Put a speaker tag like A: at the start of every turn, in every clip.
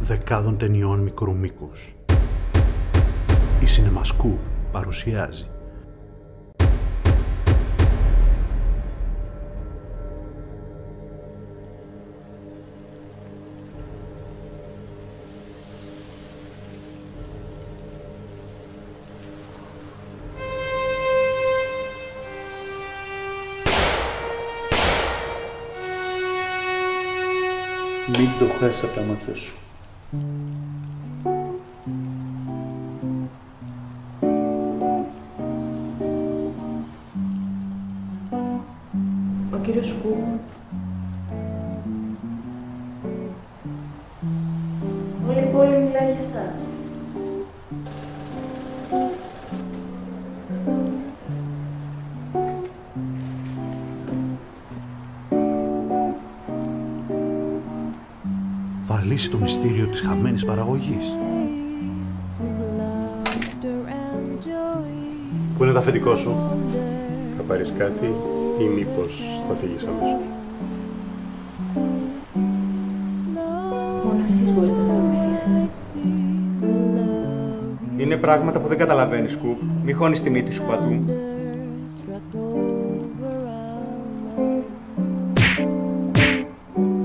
A: δεκάδων ταινιών μικρού μήκους. Η Cinemascoop παρουσιάζει
B: Μην το χάσεις από τα μάτια σου.
C: Ο κύριος Σκουπ. Όλη η πόλη μιλάει για εσάς.
A: θα λύσει το μυστήριο της χαμένης παραγωγής.
B: Πού είναι το αφεντικό σου? Θα πάρεις κάτι ή μήπως θα φύγεις αμέσως?
C: Μόνο εσείς μπορείτε να με βοηθήσετε.
D: Είναι πράγματα που δεν καταλαβαίνεις, Σκουπ. Μη χώνεις τη μύτη σου παντού.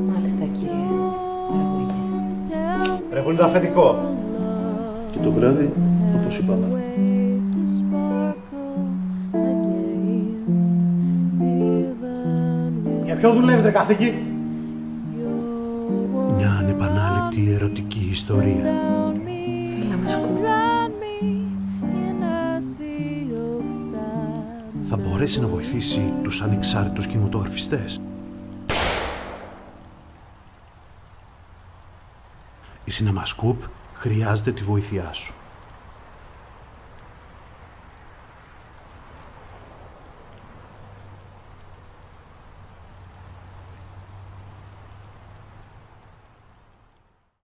C: Μάλιστα, κύριε παραγωγέ.
D: Ρε, πού είναι το αφεντικό?
B: Και το βράδυ, όπως είπαμε.
D: Για ποιο δουλεύεις, ρε καθήκη?
A: Μια ανεπανάληπτη ερωτική ιστορία.
C: Έλα, Σκουπ.
A: Θα μπορέσει να βοηθήσει τους ανεξάρτητους κινηματογραφιστές. Η Cinemascoop χρειάζεται τη βοήθειά σου.